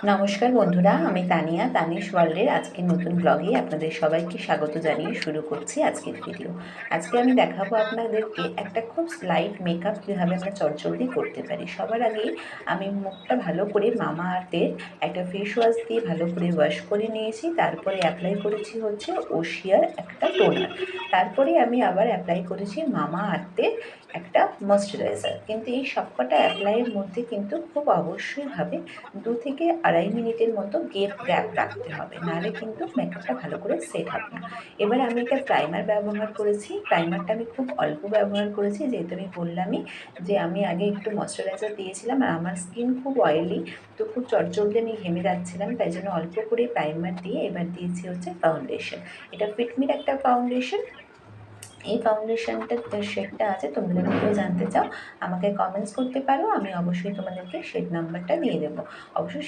নমস্কার বন্ধুরা, আমি তানিয়া তানিশ ওয়ার্ল্ডের আজকের নতুন ব্লগে আপনাদের সবাইকে স্বাগত জানিয়ে শুরু করছি আজকের ভিডিও। আজকে আমি দেখাবো আপনাদেরকে একটা খুব লাইট মেকআপ কীভাবে আমরা চটজলদি করতে পারি। সবার আগেই আমি মুখটা ভালো করে মামা আর্থের একটা ফেস ওয়াশ দিয়ে ভালো করে ওয়াশ করে নিয়েছি। তারপরে অ্যাপ্লাই করেছি হচ্ছে ওশিয়ার একটা টোনার। তারপরে আমি আবার অ্যাপ্লাই করেছি মামা আর্থের একটা ময়শ্চারাইজার। কিন্তু এই সবকটা অ্যাপ্লাইয়ের মধ্যে কিন্তু খুব অবশ্যইভাবে 2 থেকে 2.5 মিনিটের মতো গ্যাপ রাখতে হবে, নাহলে কিন্তু মেকআপটা ভালো করে সেট হবে না। এবার আমি একটা প্রাইমার ব্যবহার করেছি। প্রাইমারটা আমি খুব অল্প ব্যবহার করেছি, যেহেতু আমি বললামই যে আমি আগে একটু ময়শ্চারাইজার দিয়েছিলাম আর আমার স্কিন খুব অয়েলি, তো খুব চটজলদি আমি ঘেমে যাচ্ছিলাম, তাই জন্য অল্প করে প্রাইমার দিয়ে এবার দিয়েছি হচ্ছে ফাউন্ডেশন। এটা ফিটমির একটা ফাউন্ডেশন। এই ফাউন্ডেশনটার শেডটা আছে, তোমরা যদি কেউ জানতে চাও আমাকে কমেন্টস করতে পারো, আমি অবশ্যই তোমাদেরকে শেড নাম্বারটা দিয়ে দেবো। অবশ্যই